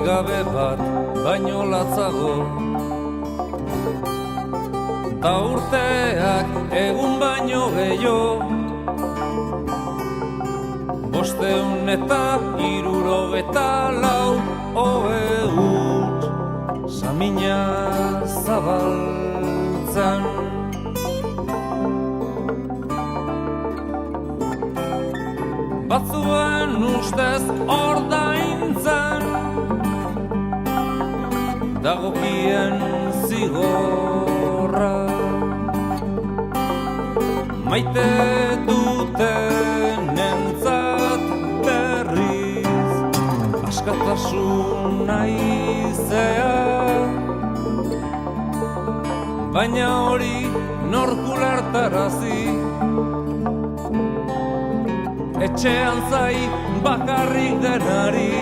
Gabe bat baino latzago, ta urteak egun baino gehiago, 574 ohe huts samina zabaltzan. Batzuen ustez ordaintzen dagokien zigorra, maite dutenentzat berriz askatasuna izea, baina hori nork ulertarazi, etxean zai bakarrik denari.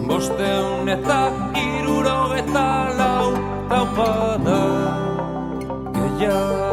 574 taupada gehiago.